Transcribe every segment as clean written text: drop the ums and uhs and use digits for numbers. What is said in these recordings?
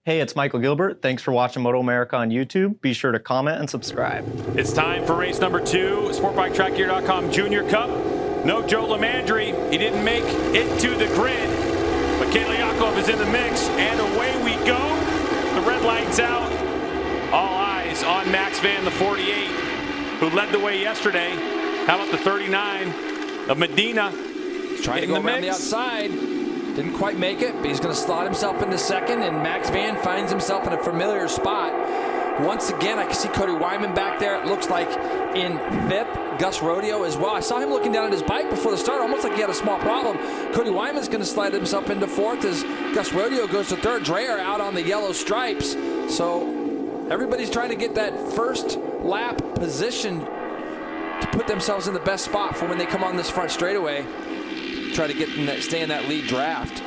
Hey, it's Michael Gilbert. Thanks for watching MotoAmerica on YouTube. Be sure to comment and subscribe. It's time for race number 2, SportbikeTrackGear.com Junior Cup. No Joe Lamandry. He didn't make it to the grid, but Yakov is in the mix, and away we go. The red light's out. All eyes on Max Van, the 48, who led the way yesterday. How about the 39 of Medina? Trying to go around the outside. Didn't quite make it, but he's going to slot himself into second, and Max Van finds himself in a familiar spot. Once again, I can see Cody Wyman back there. It looks like in 5th, Gus Rodeo as well. I saw him looking down at his bike before the start, almost like he had a small problem. Cody Wyman's going to slide himself into 4th as Gus Rodeo goes to 3rd. Dreyer out on the yellow stripes. So everybody's trying to get that first lap position to put themselves in the best spot for when they come on this front straightaway. Try to get in that, stay in that lead draft.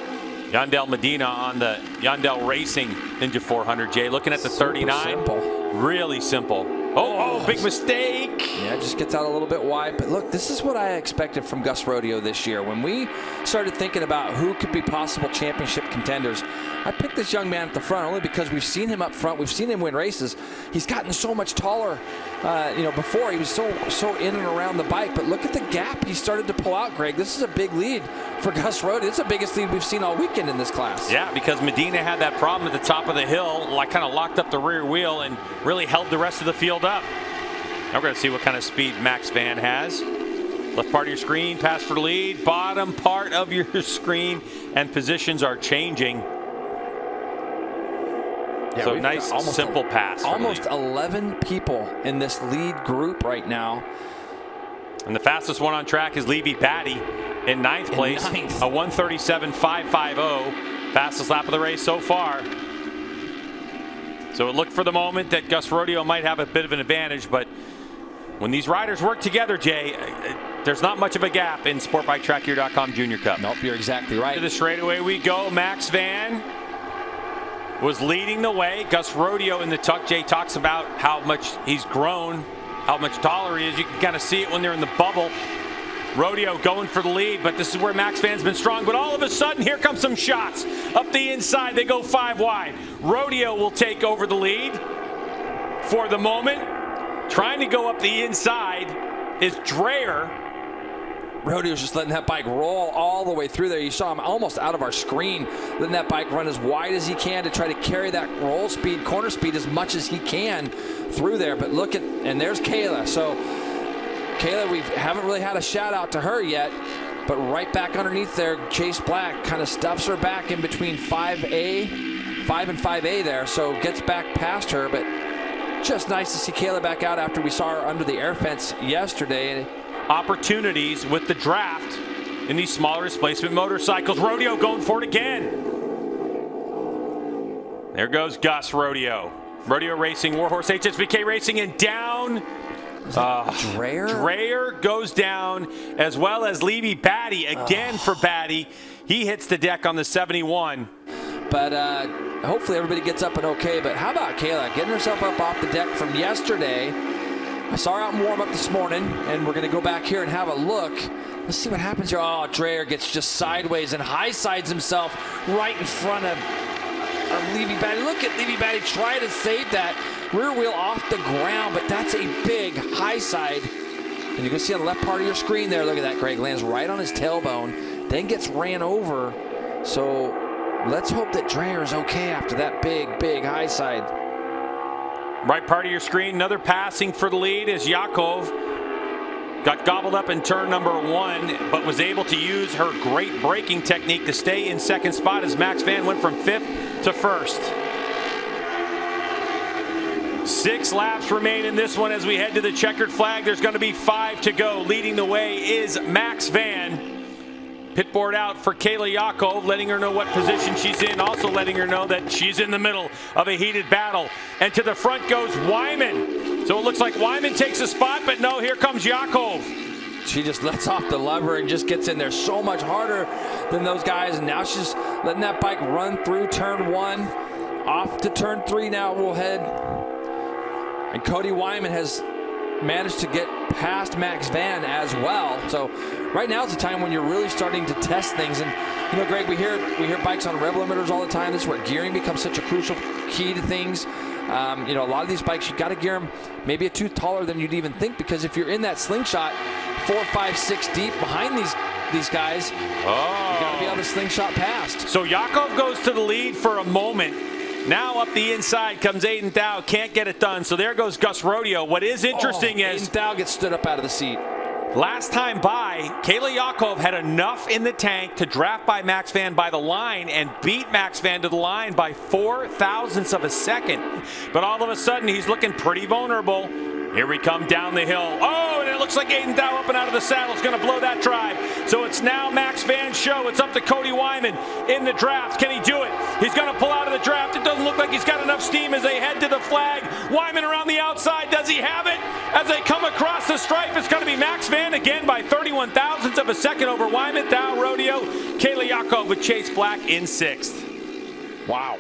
Yandel Medina on the Yandel Racing Ninja 400, Jay. Looking at the 39. Simple. Really simple. Oh, big mistake. Yeah, just gets out a little bit wide. But look, this is what I expected from Gus Rodeo this year. When we started thinking about who could be possible championship contenders, I picked this young man at the front only because we've seen him up front. We've seen him win races. He's gotten so much taller. Before he was so in and around the bike. But look at the gap he started to pull out, Greg. This is a big lead for Gus Rodeo. It's the biggest lead we've seen all weekend in this class. Yeah, because Medina had that problem at the top of the hill, like kind of locked up the rear wheel and really held the rest of the field up. Now we're going to see what kind of speed Max Van has. Left part of your screen, pass for the lead. Bottom part of your screen, and positions are changing. Yeah, so nice, simple pass. Almost 11 people in this lead group right now. And the fastest one on track is Levi Batty in 9th place. A 1:37.550. Fastest lap of the race so far. So it looked for the moment that Gus Rodeo might have a bit of an advantage, but when these riders work together, Jay, there's not much of a gap in SportbikeTrackGear.com Junior Cup. Nope, you're exactly right. To the straightaway we go. Max Van was leading the way. Gus Rodeo in the tuck. Jay talks about how much he's grown, how much taller he is. You can kind of see it when they're in the bubble. Rodeo going for the lead, but this is where Max Van's been strong. But all of a sudden, here come some shots. Up the inside, they go 5 wide. Rodeo will take over the lead for the moment. Trying to go up the inside is Dreyer. Rodeo's just letting that bike roll all the way through there. You saw him almost out of our screen, letting that bike run as wide as he can to try to carry that roll speed, corner speed as much as he can through there. But look at, and there's Kayla. So Kayla, we haven't really had a shout out to her yet, but right back underneath there, Chase Black kind of stuffs her back in between 5 and 5A there. So gets back past her, but just nice to see Kayla back out after we saw her under the air fence yesterday. Opportunities with the draft in these smaller displacement motorcycles. Rodeo going for it again. There goes Gus Rodeo. Rodeo Racing, Warhorse HSBK Racing, and down. Dreyer? Dreyer goes down, as well as Levi Batty again for Batty. He hits the deck on the 71. But hopefully everybody gets up and okay. But how about Kayla getting herself up off the deck from yesterday? I saw her out in warm-up this morning, and we're going to go back here and have a look. Let's see what happens here. Oh, Dreyer gets just sideways and high-sides himself right in front of Levi Batty. Look at Levi Batty try to save that rear wheel off the ground, but that's a big high side. And you can see on the left part of your screen there, look at that, Greg, lands right on his tailbone, then gets ran over. So let's hope that Dreyer is okay after that big high side. Right part of your screen, another passing for the lead as Yakov got gobbled up in turn number 1, but was able to use her great braking technique to stay in second spot as Max Van went from 5th to 1st. 6 laps remain in this one as we head to the checkered flag. There's going to be 5 to go. Leading the way is Max Van. Pitboard out for Kayla Yakov, letting her know what position she's in, also letting her know that she's in the middle of a heated battle. And to the front goes Wyman. So it looks like Wyman takes a spot, but no, here comes Yakov. She just lets off the lever and just gets in there so much harder than those guys. And now she's letting that bike run through turn 1. Off to turn 3 now we'll head. And Cody Wyman has managed to get past Max Van as well. So right now is the time when you're really starting to test things. And you know, Greg, we hear bikes on rev limiters all the time. This is where gearing becomes such a crucial key to things. You know, a lot of these bikes, you got to gear them maybe a tooth taller than you'd even think, because if you're in that slingshot 4, 5, 6 deep behind these guys, you got to be able to slingshot past. So Yakov goes to the lead for a moment. Now up the inside comes Aiden Dow, can't get it done. So there goes Gus Rodeo. What is interesting is Aiden Dow gets stood up out of the seat. Last time by, Kayla Yakov had enough in the tank to draft by Max Van by the line and beat Max Van to the line by 4 thousandths of a second. But all of a sudden, he's looking pretty vulnerable. Here we come down the hill. Oh, and it looks like Aiden Dow up and out of the saddle is going to blow that drive. So it's now Max Van's show. It's up to Cody Wyman in the draft. Can he do it? He's going to pull out of the draft. It doesn't look like he's got enough steam as they head to the flag. Wyman around the outside. Does he have it? As they come across the stripe, it's going to be Max Van again by 31 thousandths of a second over Wyman. Dow Rodeo. Kayla Yakov with Chase Black in 6th. Wow.